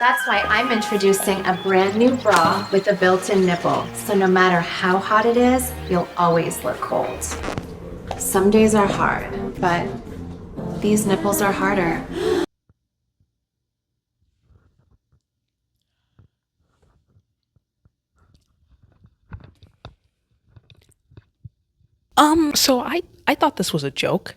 That's why I'm introducing a brand new bra with a built-in nipple. So no matter how hot it is, you'll always look cold. Some days are hard, but these nipples are harder. So I thought this was a joke.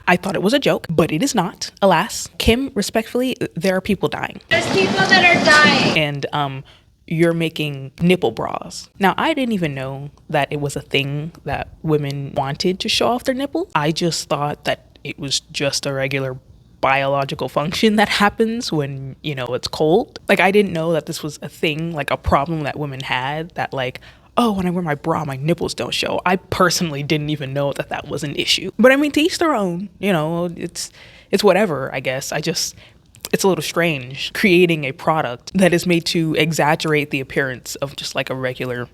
I thought it was a joke, but it is not. Alas, Kim, respectfully, there are people dying. There's people that are dying. And you're making nipple bras. Now, I didn't even know that it was a thing that women wanted to show off their nipple. I just thought that it was just a regular biological function that happens when, it's cold. Like, I didn't know that this was a thing, like a problem that women had, that like, oh, when I wear my bra, my nipples don't show. I personally didn't even know that that was an issue. But I mean, to each their own, it's whatever, I guess. It's a little strange creating a product that is made to exaggerate the appearance of just like a regular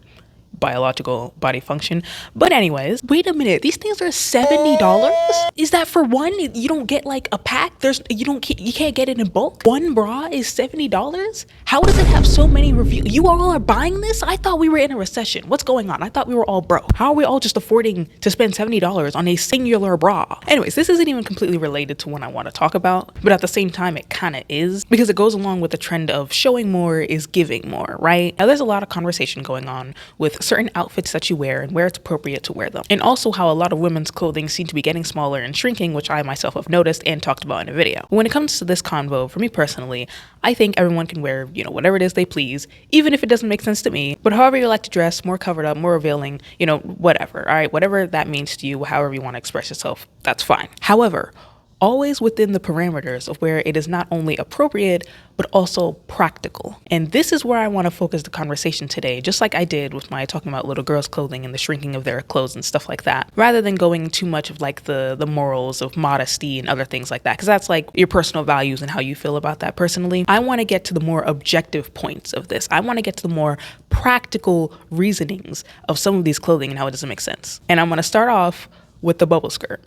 biological body function. But anyways, wait a minute, these things are $70? Is that for one? You don't get like a pack? You can't get it in bulk? One bra is $70? How does it have so many reviews? You all are buying this? I thought we were in a recession. What's going on? I thought we were all broke. How are we all just affording to spend $70 on a singular bra? Anyways, this isn't even completely related to what I want to talk about, but at the same time it kind of is, because it goes along with the trend of showing more is giving more, right? Now there's a lot of conversation going on with certain outfits that you wear and where it's appropriate to wear them. And also how a lot of women's clothing seem to be getting smaller and shrinking, which I myself have noticed and talked about in a video. When it comes to this convo, for me personally, I think everyone can wear, whatever it is they please, even if it doesn't make sense to me. But however you like to dress, more covered up, more revealing, whatever, all right? Whatever that means to you, however you want to express yourself, that's fine. However, always within the parameters of where it is not only appropriate, but also practical. And this is where I want to focus the conversation today, just like I did with my talking about little girls' clothing and the shrinking of their clothes and stuff like that, rather than going too much of like the morals of modesty and other things like that, because that's like your personal values and how you feel about that personally. I want to get to the more objective points of this. I want to get to the more practical reasonings of some of these clothing and how it doesn't make sense. And I'm going to start off with the bubble skirt.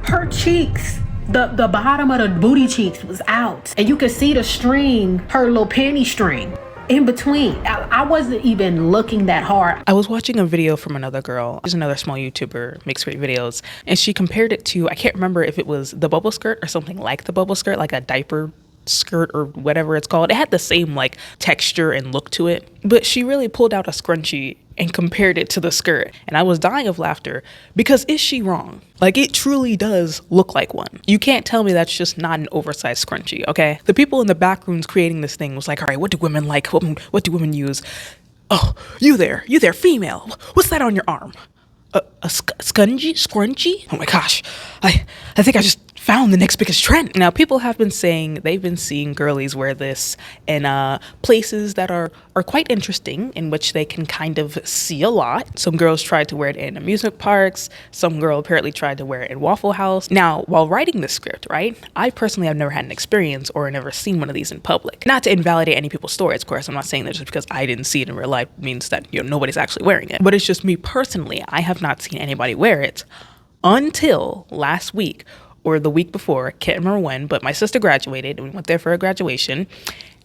Her cheeks, the bottom of the booty cheeks was out, and you could see the string, her little panty string in between. I wasn't even looking that hard. I was watching a video from another girl. There's another small YouTuber, makes great videos, and she compared it to, I can't remember if it was the bubble skirt or something like the bubble skirt, like a diaper skirt or whatever it's called. It had the same like texture and look to it, but she really pulled out a scrunchie and compared it to the skirt, and I was dying of laughter, because is she wrong? Like, it truly does look like one. You can't tell me that's just not an oversized scrunchie, okay? The people in the back rooms creating this thing was like, all right, what do women like? What do women use? Oh, you there, female. What's that on your arm? A scrunchie? Oh my gosh, I think I just found the next biggest trend. Now, people have been saying they've been seeing girlies wear this in places that are quite interesting, in which they can kind of see a lot. Some girls tried to wear it in amusement parks. Some girl apparently tried to wear it in Waffle House. Now, while writing this script, right, I personally have never had an experience or never seen one of these in public. Not to invalidate any people's stories, of course. I'm not saying that just because I didn't see it in real life means that nobody's actually wearing it. But it's just me personally. I have not seen anybody wear it until last week or the week before. I can't remember when, but my sister graduated and we went there for a graduation,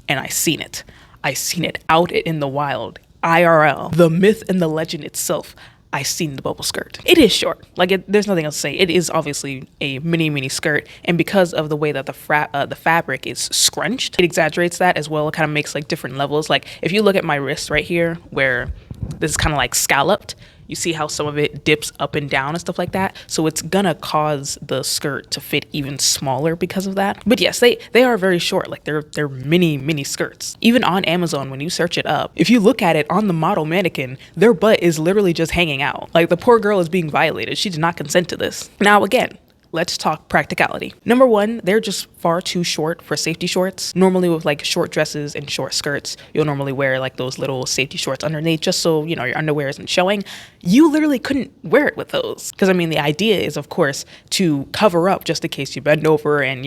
and I seen it. I seen it out in the wild, IRL. The myth and the legend itself. I seen the bubble skirt. It is short. Like, there's nothing else to say. It is obviously a mini skirt, and because of the way that the fabric is scrunched, it exaggerates that as well. It kind of makes like different levels. Like, if you look at my wrist right here, where this is kind of like scalloped, you see how some of it dips up and down and stuff like that. So it's gonna cause the skirt to fit even smaller because of that. But yes, they are very short. Like, they're mini skirts. Even on Amazon, when you search it up, if you look at it on the model mannequin, their butt is literally just hanging out. Like, the poor girl is being violated. She did not consent to this. Now, again, let's talk practicality. Number one, they're just far too short for safety shorts. Normally with like short dresses and short skirts, you'll normally wear like those little safety shorts underneath just so, your underwear isn't showing. you literally couldn't wear it with those. Because I mean, the idea is, of course, to cover up just in case you bend over and,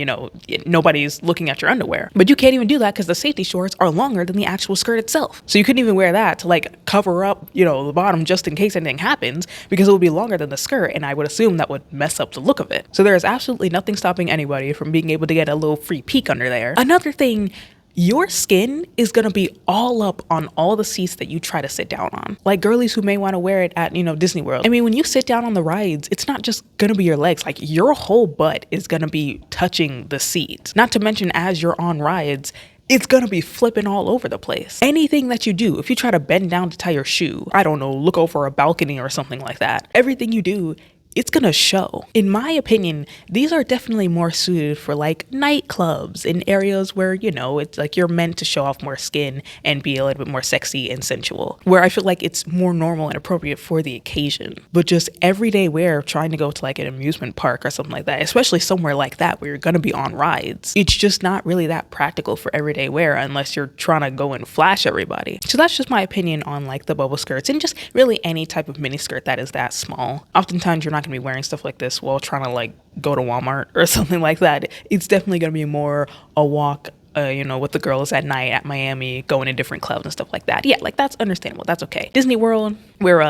nobody's looking at your underwear. But you can't even do that because the safety shorts are longer than the actual skirt itself. So you couldn't even wear that to like cover up, the bottom just in case anything happens, because it would be longer than the skirt. And I would assume that would mess up the look of it. So there is absolutely nothing stopping anybody from being able to get a little free peek under there. Another thing, your skin is going to be all up on all the seats that you try to sit down on. Like girlies who may want to wear it at, Disney World. I mean, when you sit down on the rides, it's not just going to be your legs. Like your whole butt is going to be touching the seat. Not to mention as you're on rides, it's gonna be flipping all over the place. Anything that you do, if you try to bend down to tie your shoe, I don't know, look over a balcony or something like that, everything you do, it's gonna show. In my opinion, these are definitely more suited for like nightclubs in areas where, it's like you're meant to show off more skin and be a little bit more sexy and sensual, where I feel like it's more normal and appropriate for the occasion. But just everyday wear, trying to go to like an amusement park or something like that, especially somewhere like that where you're gonna be on rides, it's just not really that practical for everyday wear unless you're trying to go and flash everybody. So that's just my opinion on like the bubble skirts and just really any type of mini skirt that is that small. Oftentimes you're not gonna be wearing stuff like this while trying to like go to Walmart or something like that. It's definitely gonna be more a walk with the girls at night at Miami, going to different clubs and stuff like that. Yeah, like that's understandable. That's okay. Disney World, we're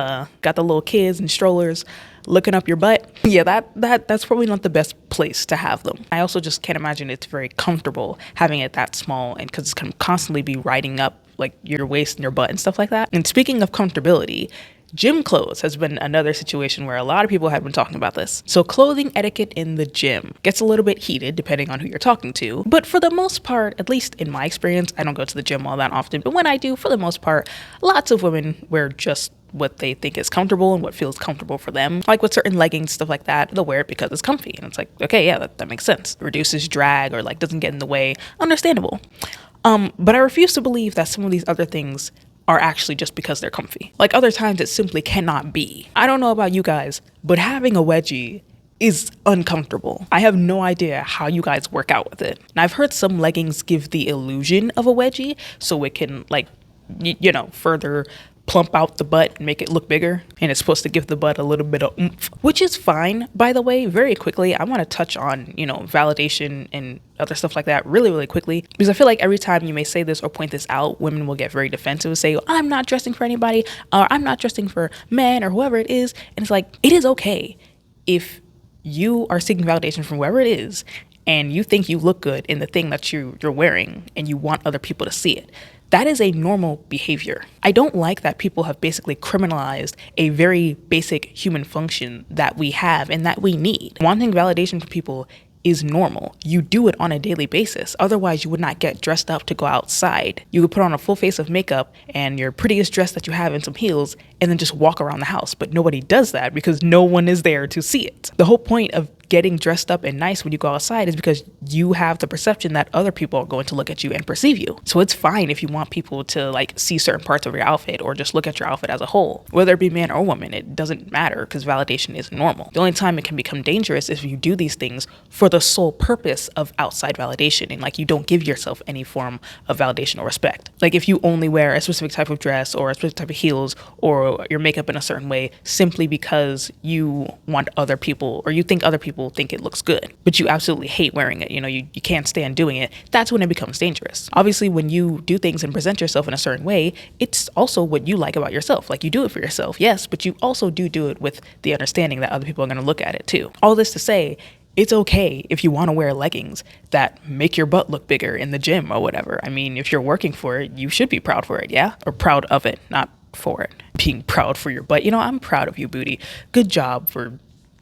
got the little kids and strollers looking up your butt. Yeah, that's probably not the best place to have them. I also just can't imagine it's very comfortable having it that small, and because it's going to constantly be riding up like your waist and your butt and stuff like that. And speaking of comfortability, gym clothes has been another situation where a lot of people have been talking about this. So clothing etiquette in the gym gets a little bit heated depending on who you're talking to. But for the most part, at least in my experience, I don't go to the gym all that often. But when I do, for the most part, lots of women wear just what they think is comfortable and what feels comfortable for them. Like with certain leggings, stuff like that, they'll wear it because it's comfy. And it's like, okay, yeah, that makes sense. Reduces drag or like doesn't get in the way. Understandable. But I refuse to believe that some of these other things are actually just because they're comfy. Like other times it simply cannot be. I don't know about you guys, but having a wedgie is uncomfortable. I have no idea how you guys work out with it. And I've heard some leggings give the illusion of a wedgie so it can like, further plump out the butt and make it look bigger. And it's supposed to give the butt a little bit of oomph, which is fine. By the way, very quickly, I want to touch on, validation and other stuff like that really, really quickly, because I feel like every time you may say this or point this out, women will get very defensive and say, I'm not dressing for anybody, or I'm not dressing for men or whoever it is. And it's like, it is okay if you are seeking validation from whoever it is and you think you look good in the thing that you're wearing and you want other people to see it. That is a normal behavior. I don't like that people have basically criminalized a very basic human function that we have and that we need. Wanting validation from people is normal. You do it on a daily basis. Otherwise, you would not get dressed up to go outside. You would put on a full face of makeup and your prettiest dress that you have in some heels and then just walk around the house. But nobody does that because no one is there to see it. The whole point of getting dressed up and nice when you go outside is because you have the perception that other people are going to look at you and perceive you. So it's fine if you want people to like see certain parts of your outfit or just look at your outfit as a whole. Whether it be man or woman, it doesn't matter because validation is normal. The only time it can become dangerous is if you do these things for the sole purpose of outside validation and like you don't give yourself any form of validation or respect. Like if you only wear a specific type of dress or a specific type of heels or your makeup in a certain way simply because you want other people or you think other people think it looks good, but you absolutely hate wearing it. You can't stand doing it. That's when it becomes dangerous. Obviously, when you do things and present yourself in a certain way, it's also what you like about yourself. Like you do it for yourself, yes, but you also do it with the understanding that other people are going to look at it too. All this to say, it's okay if you want to wear leggings that make your butt look bigger in the gym or whatever. I mean, if you're working for it, you should be proud for it, yeah? Or proud of it, not for it. Being proud for your butt. I'm proud of you, booty. Good job for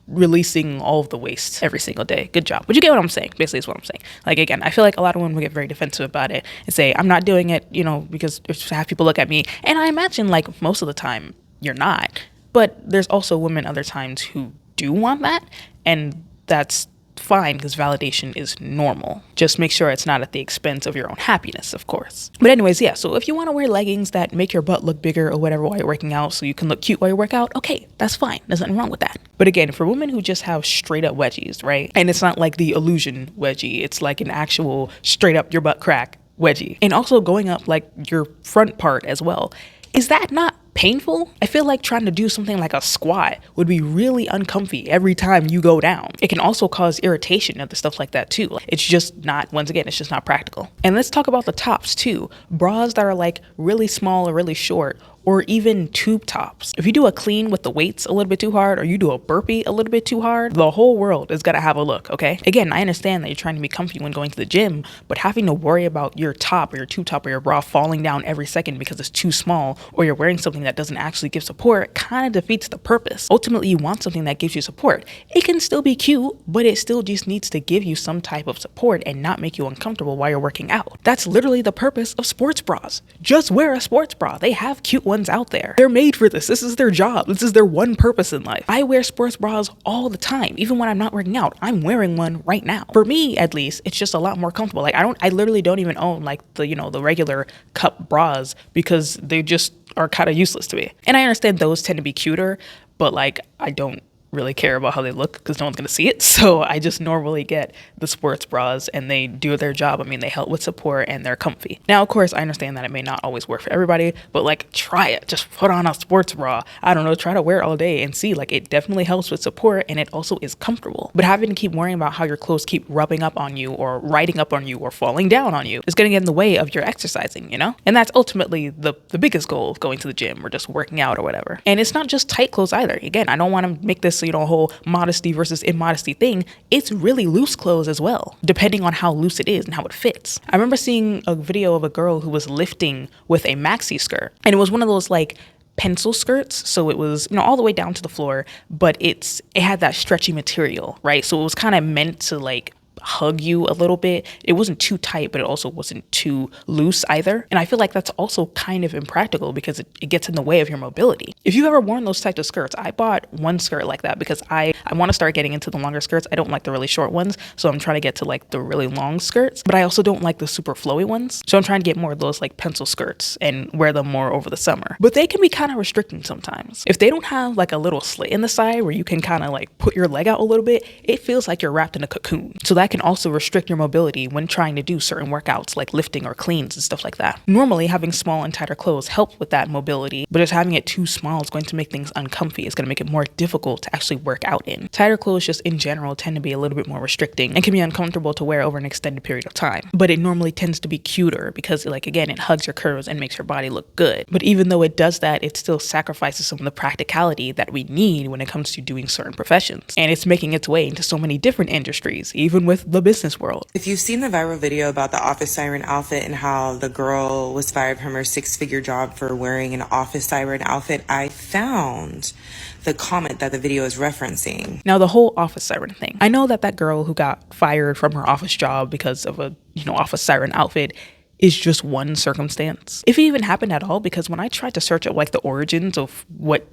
releasing all of the waste every single day. Good job. But you get what I'm saying. Basically is what I'm saying. Like, again, I feel like a lot of women will get very defensive about it and say, I'm not doing it, because to have people look at me. And I imagine like most of the time you're not, but there's also women other times who do want that. And that's fine because validation is normal. Just make sure it's not at the expense of your own happiness, of course. But anyways, yeah, so if you want to wear leggings that make your butt look bigger or whatever while you're working out so you can look cute while you work out, okay, that's fine. There's nothing wrong with that. But again, for women who just have straight up wedgies, right? And it's not like the illusion wedgie. It's like an actual straight up your butt crack wedgie. And also going up like your front part as well. Is that not painful. I feel like trying to do something like a squat would be really uncomfy every time you go down. It can also cause irritation and stuff like that too. It's just not, once again, it's just not practical. And let's talk about the tops too. Bras that are like really small or really short, or even tube tops. If you do a clean with the weights a little bit too hard, or you do a burpee a little bit too hard, the whole world is gonna have a look, okay? Again, I understand that you're trying to be comfy when going to the gym, but having to worry about your top or your tube top or your bra falling down every second because it's too small, or you're wearing something that doesn't actually give support, kind of defeats the purpose. Ultimately, you want something that gives you support. It can still be cute, but it still just needs to give you some type of support and not make you uncomfortable while you're working out. That's literally the purpose of sports bras. Just wear a sports bra. They have cute ones out there. They're made for this. This is their job. This is their one purpose in life. I wear sports bras all the time. Even when I'm not working out, I'm wearing one right now. For me, at least, it's just a lot more comfortable. Like I literally don't even own like the regular cup bras because they just are kind of useless to me. And I understand those tend to be cuter, but like I don't really care about how they look because no one's going to see it. So I just normally get the sports bras and they do their job. I mean, they help with support and they're comfy. Now, of course, I understand that it may not always work for everybody, but like try it. Just put on a sports bra. I don't know, try to wear it all day and see, like it definitely helps with support and it also is comfortable. But having to keep worrying about how your clothes keep rubbing up on you or riding up on you or falling down on you is going to get in the way of your exercising, you know? And that's ultimately the biggest goal of going to the gym or just working out or whatever. And it's not just tight clothes either. Again, I don't want to make this a whole modesty versus immodesty thing. It's really loose clothes as well, depending on how loose it is and how it fits. I remember seeing a video of a girl who was lifting with a maxi skirt, and it was one of those like pencil skirts, so it was all the way down to the floor, but it had that stretchy material, right? So it was kind of meant to like hug you a little bit. It wasn't too tight, but it also wasn't too loose either. And I feel like that's also kind of impractical because it gets in the way of your mobility. If you've ever worn those types of skirts, I bought one skirt like that because I want to start getting into the longer skirts. I don't like the really short ones, so I'm trying to get to like the really long skirts, but I also don't like the super flowy ones. So I'm trying to get more of those like pencil skirts and wear them more over the summer. But they can be kind of restricting sometimes. If they don't have like a little slit in the side where you can kind of like put your leg out a little bit, it feels like you're wrapped in a cocoon. So that can also restrict your mobility when trying to do certain workouts like lifting or cleans and stuff like that. Normally, having small and tighter clothes helps with that mobility, but just having it too small is going to make things uncomfy. It's going to make it more difficult to actually work out in. Tighter clothes just in general tend to be a little bit more restricting and can be uncomfortable to wear over an extended period of time. But it normally tends to be cuter because like again, it hugs your curves and makes your body look good. But even though it does that, it still sacrifices some of the practicality that we need when it comes to doing certain professions. And it's making its way into so many different industries, even with the business world. If you've seen the viral video about the office siren outfit and how the girl was fired from her six-figure job for wearing an office siren outfit, I found the comment that the video is referencing. Now, the whole office siren thing. I know that girl who got fired from her office job because of a, office siren outfit is just one circumstance. If it even happened at all, because when I tried to search up like the origins of what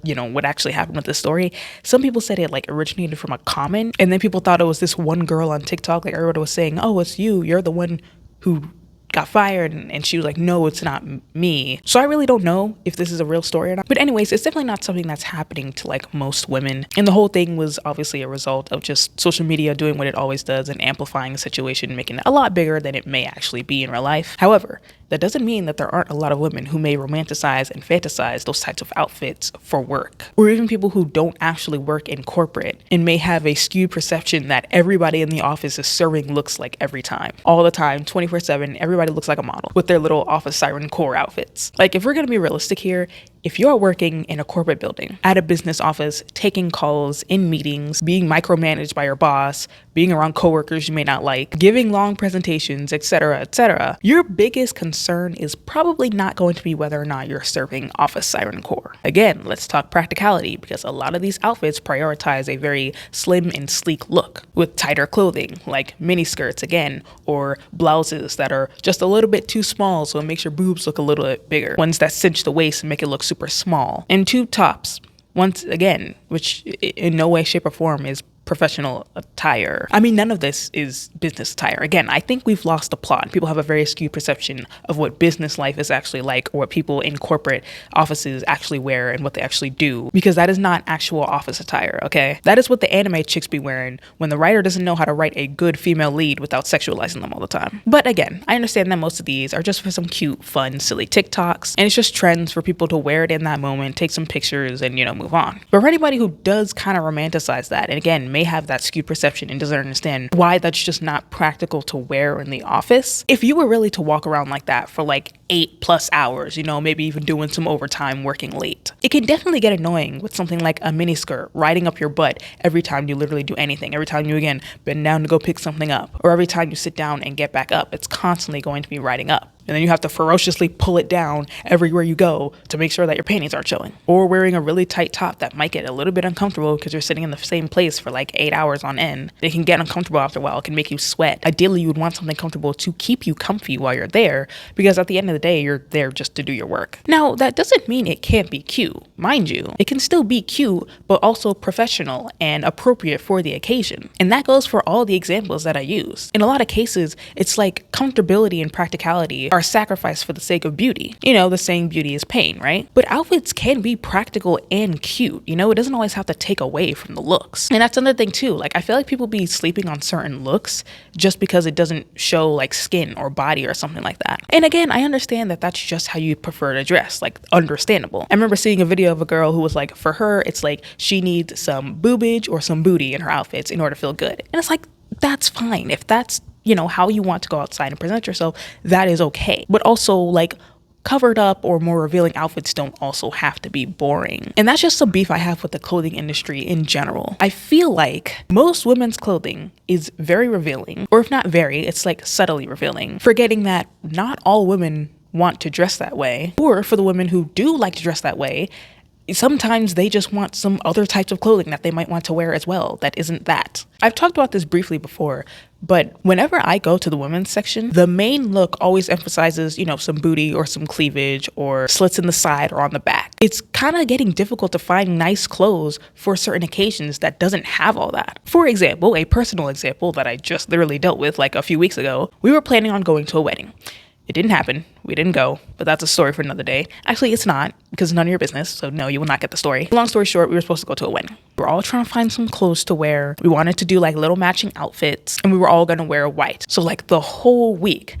actually happened with this story, some people said it like originated from a comment, and then people thought it was this one girl on TikTok. Like everybody was saying, oh, it's you're the one who got fired, and she was like, no, it's not me. So I really don't know if this is a real story or not. But anyways, it's definitely not something that's happening to like most women. And the whole thing was obviously a result of just social media doing what it always does and amplifying the situation, making it a lot bigger than it may actually be in real life. However, that doesn't mean that there aren't a lot of women who may romanticize and fantasize those types of outfits for work, or even people who don't actually work in corporate and may have a skewed perception that everybody in the office is serving looks like every time, all the time, 24/7. Everybody looks like a model with their little office siren core outfits. Like if we're gonna be realistic here, if you're working in a corporate building, at a business office, taking calls, in meetings, being micromanaged by your boss, being around coworkers you may not like, giving long presentations, etc., your biggest concern is probably not going to be whether or not you're serving office siren core. Again, let's talk practicality, because a lot of these outfits prioritize a very slim and sleek look with tighter clothing, like mini skirts again, or blouses that are just a little bit too small so it makes your boobs look a little bit bigger, ones that cinch the waist and make it look super small, and tube tops, once again, which in no way, shape, or form is professional attire. I mean, none of this is business attire. Again, I think we've lost the plot. People have a very skewed perception of what business life is actually like, or what people in corporate offices actually wear and what they actually do, because that is not actual office attire, okay? That is what the anime chicks be wearing when the writer doesn't know how to write a good female lead without sexualizing them all the time. But again, I understand that most of these are just for some cute, fun, silly TikToks, and it's just trends for people to wear it in that moment, take some pictures, and, you know, move on. But for anybody who does kind of romanticize that, and again, may have that skewed perception and doesn't understand why that's just not practical to wear in the office, if you were really to walk around like that for like 8+ hours, you know, maybe even doing some overtime working late, it can definitely get annoying with something like a mini skirt riding up your butt every time you literally do anything, every time you again bend down to go pick something up, or every time you sit down and get back up, it's constantly going to be riding up. And then you have to ferociously pull it down everywhere you go to make sure that your panties aren't showing. Or wearing a really tight top that might get a little bit uncomfortable because you're sitting in the same place for like 8 hours on end. It can get uncomfortable after a while. It can make you sweat. Ideally, you would want something comfortable to keep you comfy while you're there, because at the end of the day, you're there just to do your work. Now, that doesn't mean it can't be cute. Mind you, it can still be cute, but also professional and appropriate for the occasion. And that goes for all the examples that I use. In a lot of cases, it's like comfortability and practicality are sacrificed for the sake of beauty. You know, the saying beauty is pain, right? But outfits can be practical and cute. You know, it doesn't always have to take away from the looks. And that's another thing too. Like, I feel like people be sleeping on certain looks just because it doesn't show like skin or body or something like that. And again, I understand that that's just how you prefer to dress, like understandable. I remember seeing a video of a girl who was like, for her, it's like she needs some boobage or some booty in her outfits in order to feel good. And it's like, that's fine. If that's, you know, how you want to go outside and present yourself, that is okay. But also, like, covered up or more revealing outfits don't also have to be boring. And that's just some beef I have with the clothing industry in general. I feel like most women's clothing is very revealing, or if not very, it's like subtly revealing, forgetting that not all women want to dress that way, or for the women who do like to dress that way, sometimes they just want some other types of clothing that they might want to wear as well that isn't that. I've talked about this briefly before, but whenever I go to the women's section, the main look always emphasizes, you know, some booty or some cleavage or slits in the side or on the back. It's kind of getting difficult to find nice clothes for certain occasions that doesn't have all that. For example, a personal example that I just literally dealt with like a few weeks ago, we were planning on going to a wedding. It didn't happen. We didn't go, but that's a story for another day. Actually, it's not, because it's none of your business, so no, you will not get the story. Long story short, we were supposed to go to a wedding. We're all trying to find some clothes to wear. We wanted to do like little matching outfits, and we were all gonna wear white. So like the whole week,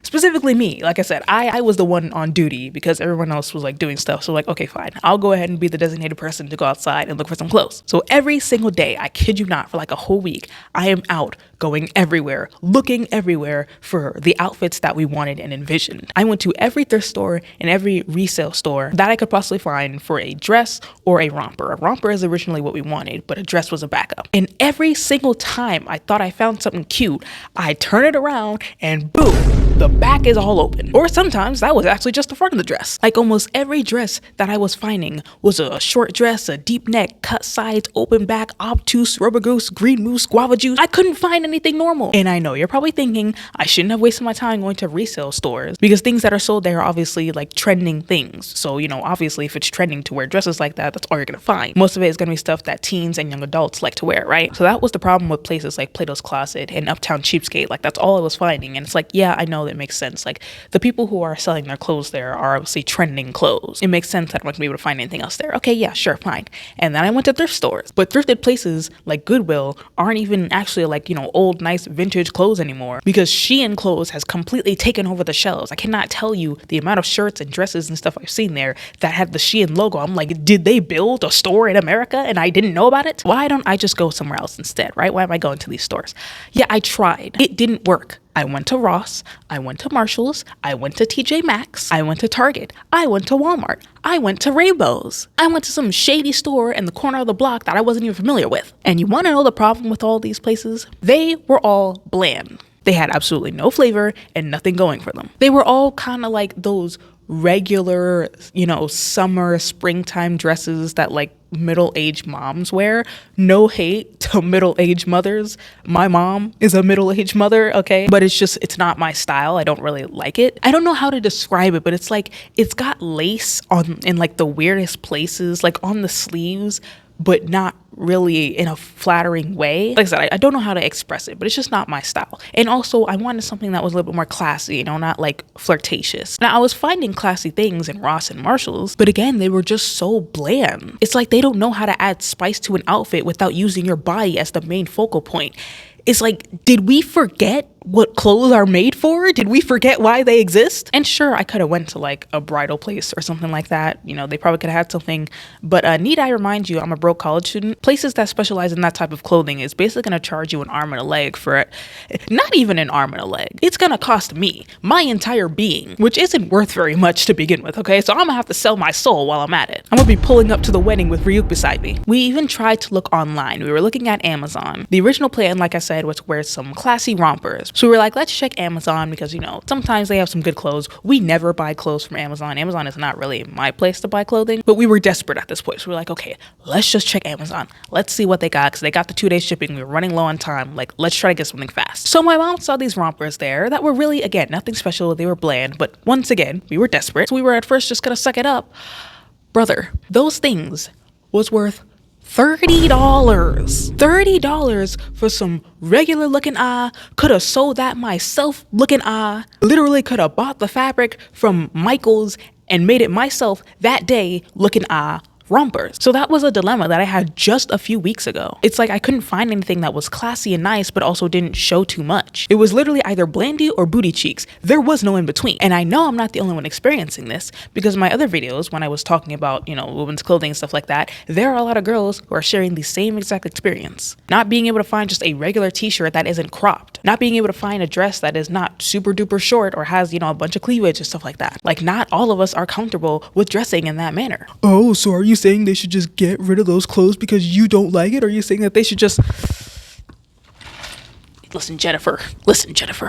specifically me, like I said, I was the one on duty because everyone else was like doing stuff. So like, okay, fine. I'll go ahead and be the designated person to go outside and look for some clothes. So every single day, I kid you not, for like a whole week, I am out going everywhere, looking everywhere for the outfits that we wanted and envisioned. I went to every thrift store and every resale store that I could possibly find for a dress or a romper. A romper is originally what we wanted, but a dress was a backup. And every single time I thought I found something cute, I turn it around and boom, the back is all open. Or sometimes that was actually just the front of the dress. Like almost every dress that I was finding was a short dress, a deep neck, cut sides, open back, obtuse, rubber goose, green moose, guava juice. I couldn't find anything normal. And I know you're probably thinking I shouldn't have wasted my time going to resale stores because things that are sold there are obviously like trending things. So, you know, obviously if it's trending to wear dresses like that, that's all you're gonna find. Most of it is gonna be stuff that teens and young adults like to wear, right? So that was the problem with places like Plato's Closet and Uptown Cheapskate. Like that's all I was finding. And it's like, yeah, I know that makes sense. Like the people who are selling their clothes there are obviously trending clothes. It makes sense that I'm not gonna be able to find anything else there. Okay, yeah, sure, fine. And then I went to thrift stores. But thrifted places like Goodwill aren't even actually like, you know, old, nice vintage clothes anymore because Shein clothes has completely taken over the shelves. I cannot tell you the amount of shirts and dresses and stuff I've seen there that had the Shein logo. I'm like, did they build a store in America and I didn't know about it? Why don't I just go somewhere else instead, right? Why am I going to these stores? Yeah, I tried. It didn't work. I went to Ross, I went to Marshall's, I went to TJ Maxx, I went to Target, I went to Walmart, I went to Rainbows. I went to some shady store in the corner of the block that I wasn't even familiar with. And you want to know the problem with all these places? They were all bland. They had absolutely no flavor and nothing going for them. They were all kind of like those regular, you know, summer, springtime dresses that like middle-aged moms wear. No hate to middle-aged mothers. My mom is a middle-aged mother, okay? But it's not my style. I don't really like it. I don't know how to describe it, but it's like, it's got lace in like the weirdest places, like on the sleeves, but not really in a flattering way. Like I said, I don't know how to express it, but it's just not my style. And also I wanted something that was a little bit more classy, you know, not like flirtatious. Now I was finding classy things in Ross and Marshalls, but again, they were just so bland. It's like they don't know how to add spice to an outfit without using your body as the main focal point. It's like, did we forget what clothes are made for? Did we forget why they exist? And sure, I could have went to like a bridal place or something like that. You know, they probably could have had something. But need I remind you, I'm a broke college student. Places that specialize in that type of clothing is basically going to charge you an arm and a leg for it. Not even an arm and a leg. It's going to cost me my entire being, which isn't worth very much to begin with, okay? So I'm going to have to sell my soul while I'm at it. I'm going to be pulling up to the wedding with Ryuk beside me. We even tried to look online. We were looking at Amazon. The original plan, like I said, was to wear some classy rompers. So we were like, let's check Amazon because, you know, sometimes they have some good clothes. We never buy clothes from Amazon. Amazon is not really my place to buy clothing, but we were desperate at this point. So we were like, okay, let's just check Amazon. Let's see what they got because they got the 2-day shipping. We were running low on time. Like, let's try to get something fast. So my mom saw these rompers there that were really, again, nothing special. They were bland, but once again, we were desperate. So we were at first just gonna suck it up. Brother, those things was worth $30. $30 for some regular looking could have sold that myself looking literally could have bought the fabric from Michael's and made it myself that day looking rompers. So that was a dilemma that I had just a few weeks ago. It's like I couldn't find anything that was classy and nice but also didn't show too much. It was literally either blandy or booty cheeks. There was no in between. And I know I'm not the only one experiencing this because my other videos when I was talking about, you know, women's clothing and stuff like that, there are a lot of girls who are sharing the same exact experience. Not being able to find just a regular t-shirt that isn't cropped. Not being able to find a dress that is not super duper short or has, you know, a bunch of cleavage and stuff like that. Like not all of us are comfortable with dressing in that manner. Oh, so are you saying they should just get rid of those clothes because you don't like it? Or are you saying that they should just... Listen, Jennifer.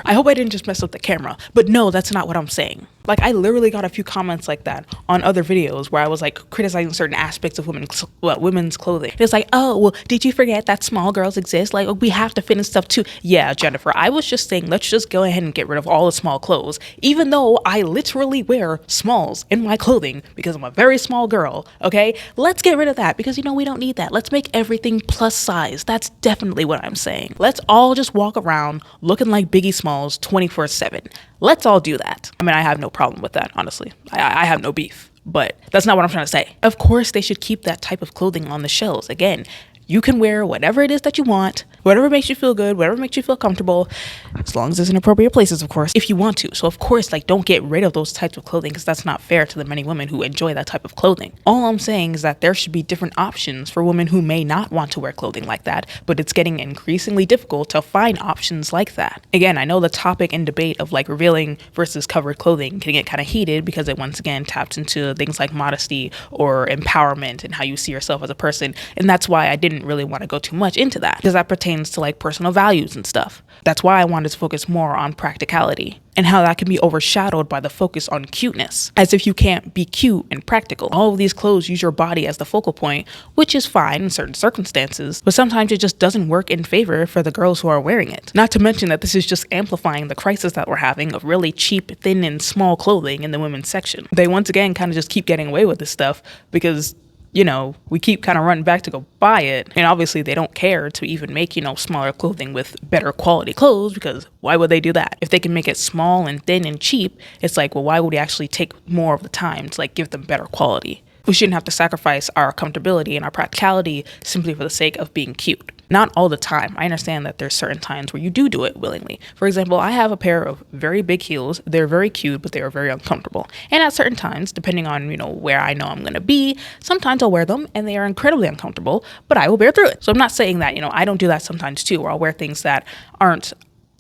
I hope I didn't just mess up the camera, but no, that's not what I'm saying. Like, I literally got a few comments like that on other videos where I was like criticizing certain aspects of women's clothing. It's like, oh, well, did you forget that small girls exist? Like, we have to fit in stuff too. Yeah, Jennifer, I was just saying, let's just go ahead and get rid of all the small clothes, even though I literally wear smalls in my clothing because I'm a very small girl, okay? Let's get rid of that because, you know, we don't need that. Let's make everything plus size. That's definitely what I'm saying. Let's all just walk around looking like Biggie Smalls 24/7. Let's all do that. I mean, I have no problem with that, honestly. I have no beef, but that's not what I'm trying to say. Of course, they should keep that type of clothing on the shelves. Again, you can wear whatever it is that you want, whatever makes you feel good, whatever makes you feel comfortable, as long as it's in appropriate places, of course, if you want to. So of course, like, don't get rid of those types of clothing because that's not fair to the many women who enjoy that type of clothing. All I'm saying is that there should be different options for women who may not want to wear clothing like that, but it's getting increasingly difficult to find options like that. Again, I know the topic and debate of like revealing versus covered clothing can get kind of heated because it once again taps into things like modesty or empowerment and how you see yourself as a person. And that's why I didn't really want to go too much into that because that pertains to like personal values and stuff. That's why I wanted to focus more on practicality and how that can be overshadowed by the focus on cuteness, as if you can't be cute and practical. All of these clothes use your body as the focal point, which is fine in certain circumstances, but sometimes it just doesn't work in favor for the girls who are wearing it. Not to mention that this is just amplifying the crisis that we're having of really cheap, thin, and small clothing in the women's section. They once again kind of just keep getting away with this stuff because, you know, we keep kind of running back to go buy it. And obviously they don't care to even make, you know, smaller clothing with better quality clothes because why would they do that? If they can make it small and thin and cheap, it's like, well, why would we actually take more of the time to like give them better quality? We shouldn't have to sacrifice our comfortability and our practicality simply for the sake of being cute. Not all the time. I understand that there's certain times where you do it willingly. For example, I have a pair of very big heels. They're very cute, but they are very uncomfortable. And at certain times, depending on, you know, where I know I'm going to be, sometimes I'll wear them and they are incredibly uncomfortable, but I will bear through it. So I'm not saying that, you know, I don't do that sometimes too, where I'll wear things that aren't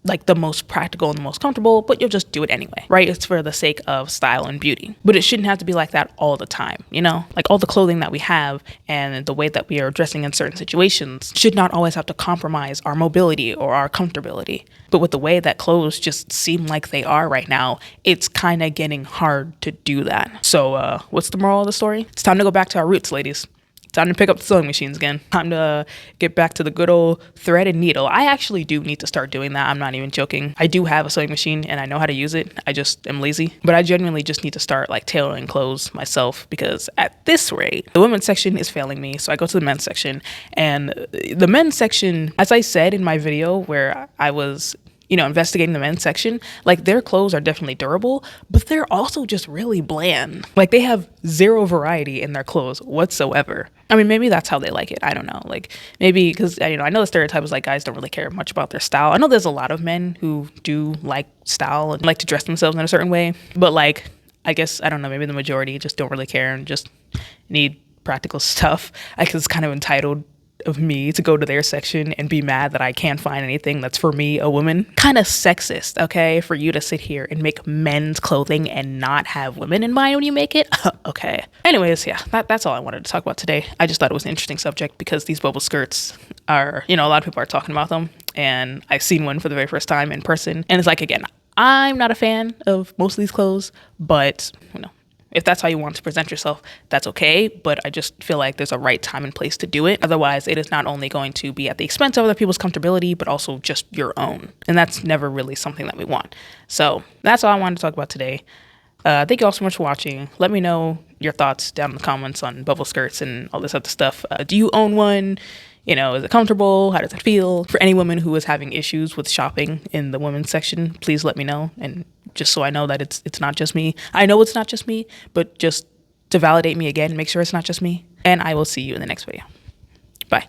like the most practical and the most comfortable, but you'll just do it anyway, right? It's for the sake of style and beauty. But it shouldn't have to be like that all the time, you know? Like all the clothing that we have and the way that we are dressing in certain situations should not always have to compromise our mobility or our comfortability. But with the way that clothes just seem like they are right now, it's kind of getting hard to do that. So what's the moral of the story? It's time to go back to our roots, ladies. Time to pick up the sewing machines again. Time to get back to the good old thread and needle. I actually do need to start doing that. I'm not even joking. I do have a sewing machine and I know how to use it. I just am lazy. But I genuinely just need to start like tailoring clothes myself, because at this rate, the women's section is failing me. So I go to the men's section, and the men's section, as I said in my video where I was investigating the men's section, like their clothes are definitely durable, but they're also just really bland. Like they have zero variety in their clothes whatsoever. I mean, maybe that's how they like it. I don't know. Like maybe because, I know the stereotype is like guys don't really care much about their style. I know there's a lot of men who do like style and like to dress themselves in a certain way, but like, I guess, I don't know, maybe the majority just don't really care and just need practical stuff. I guess it's kind of entitled of me to go to their section and be mad that I can't find anything that's for me, a woman. Kind of sexist, okay, for you to sit here and make men's clothing and not have women in mind when you make it. Okay. Anyways, yeah, that's all I wanted to talk about today. I just thought it was an interesting subject because these bubble skirts are, a lot of people are talking about them, and I've seen one for the very first time in person, and it's like, again, I'm not a fan of most of these clothes, but if that's how you want to present yourself, that's okay. But I just feel like there's a right time and place to do it. Otherwise, it is not only going to be at the expense of other people's comfortability, but also just your own. And that's never really something that we want. So that's all I wanted to talk about today. Thank you all so much for watching. Let me know your thoughts down in the comments on bubble skirts and all this other stuff. Do you own one? Is it comfortable? How does it feel? For any woman who is having issues with shopping in the women's section, please let me know. And just so I know that it's not just me. I know it's not just me, but just to validate me again, make sure it's not just me. And I will see you in the next video. Bye.